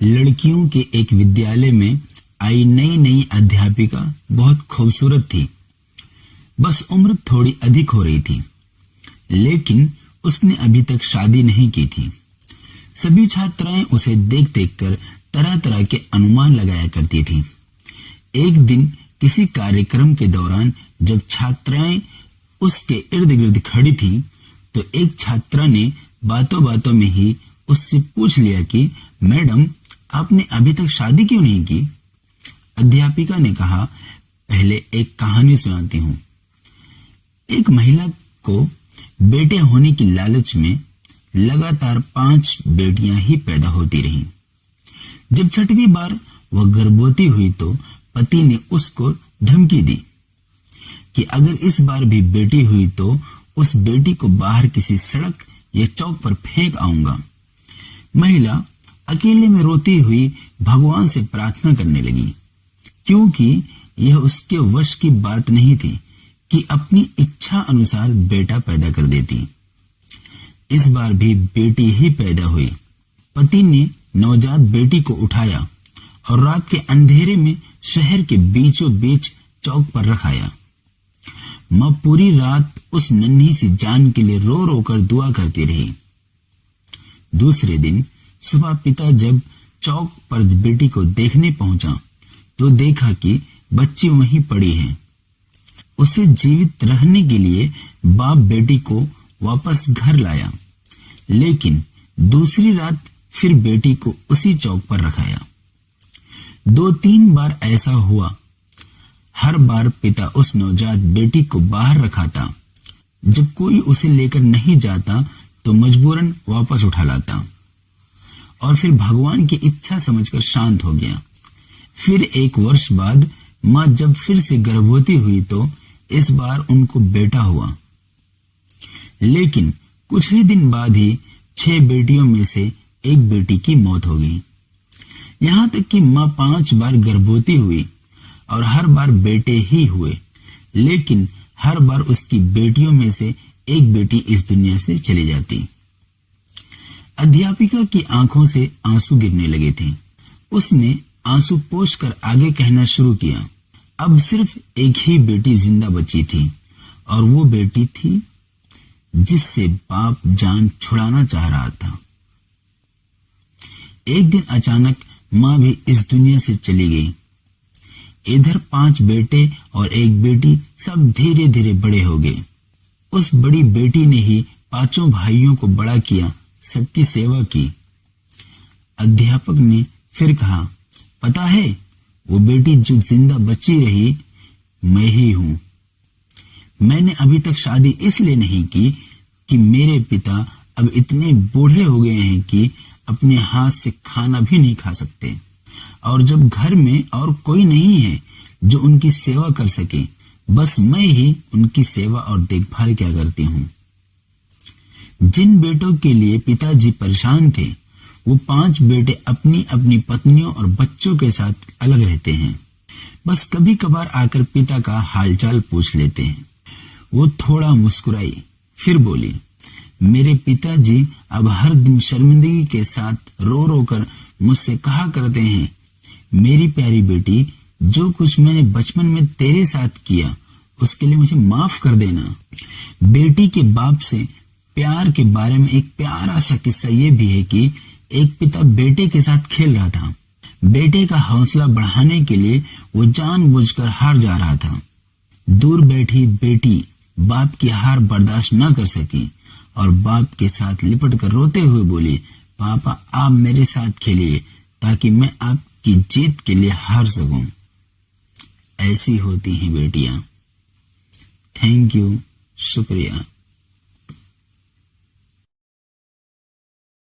लड़कियों के एक विद्यालय में आई नई नई अध्यापिका बहुत खूबसूरत थी। बस उम्र थोड़ी अधिक हो रही थी, लेकिन उसने अभी तक शादी नहीं की थी। सभी छात्राएं उसे देख देख कर तरह तरह के अनुमान लगाया करती थी। एक दिन किसी कार्यक्रम के दौरान जब छात्राएं उसके इर्द गिर्द खड़ी थी, तो एक छात्रा ने बातों बातों में ही उससे पूछ लिया कि मैडम, आपने अभी तक शादी क्यों नहीं की? अध्यापिका ने कहा, पहले एक कहानी सुनाती हूँ। एक महिला को बेटे होने की लालच में लगातार 5 बेटियां ही पैदा होती रहीं। जब 6वीं बार वह गर्भवती हुई तो पति ने उसको धमकी दी कि अगर इस बार भी बेटी हुई तो उस बेटी को बाहर किसी सड़क या चौक पर फेंक आऊंगा। महिला अकेले में रोती हुई भगवान से प्रार्थना करने लगी, क्योंकि यह उसके वश की बात नहीं थी कि अपनी इच्छा अनुसार बेटा पैदा कर देती। इस बार भी बेटी ही पैदा हुई। पति ने नवजात बेटी को उठाया और रात के अंधेरे में शहर के बीचों बीच चौक पर रखाया। मां पूरी रात उस नन्ही सी जान के लिए रो रो कर दुआ करती रही। दूसरे दिन सुबह पिता जब चौक पर बेटी को देखने पहुंचा तो देखा कि बच्ची वहीं पड़ी है। उसे जीवित रखने के लिए बाप बेटी को वापस घर लाया, लेकिन दूसरी रात फिर बेटी को उसी चौक पर रखाया। 2-3 बार ऐसा हुआ। हर बार पिता उस नवजात बेटी को बाहर रखाता। जब कोई उसे लेकर नहीं जाता तो मजबूरन वापस उठा लाता और फिर भगवान की इच्छा समझकर शांत हो गया। फिर 1 वर्ष बाद मां जब फिर से गर्भवती हुई तो इस बार उनको बेटा हुआ, लेकिन कुछ ही दिन बाद ही 6 बेटियों में से एक बेटी की मौत हो गई। यहाँ तक कि मां 5 बार गर्भवती हुई और हर बार बेटे ही हुए, लेकिन हर बार उसकी बेटियों में से एक बेटी इस दुनिया से चली जाती। अध्यापिका की आंखों से आंसू गिरने लगे थे। उसने आंसू पोंछकर आगे कहना शुरू किया, अब सिर्फ एक ही बेटी जिंदा बची थी और वो बेटी थी जिससे बाप जान छुड़ाना चाह रहा था। एक दिन अचानक मां भी इस दुनिया से चली गई। इधर 5 बेटे और एक बेटी सब धीरे धीरे बड़े हो गए। उस बड़ी बेटी ने ही 5 भाइयों को बड़ा किया, सबकी सेवा की। अध्यापक ने फिर कहा, पता है, वो बेटी जो जिंदा बची रही मैं ही हूं। मैंने अभी तक शादी इसलिए नहीं की कि मेरे पिता अब इतने बूढ़े हो गए हैं कि अपने हाथ से खाना भी नहीं खा सकते, और जब घर में और कोई नहीं है जो उनकी सेवा कर सके, बस मैं ही उनकी सेवा और देखभाल क्या करती हूँ। जिन बेटों के लिए पिताजी परेशान थे, वो 5 बेटे अपनी अपनी पत्नियों और बच्चों के साथ अलग रहते हैं। बस कभी कभार आकर पिता का हालचाल पूछ लेते हैं। वो थोड़ा मुस्कुराई, फिर बोली, मेरे पिताजी अब हर दिन शर्मिंदगी के साथ रो रो कर मुझसे कहा करते हैं, मेरी प्यारी बेटी, जो कुछ मैंने बचपन में तेरे साथ किया उसके लिए मुझे माफ कर देना। बेटी के बाप से प्यार के बारे में एक प्यारा सा किस्सा ये भी है कि एक पिता बेटे के साथ खेल रहा था। बेटे का हौसला बढ़ाने के लिए वो जानबूझकर हार जा रहा था। दूर बैठी बेटी बाप की हार बर्दाश्त न कर सकी और बाप के साथ लिपट कर रोते हुए बोली, पापा आप मेरे साथ खेलिए ताकि मैं आपकी जीत के लिए हार सकूं। ऐसी होती हैं बेटियां। थैंक यू, शुक्रिया।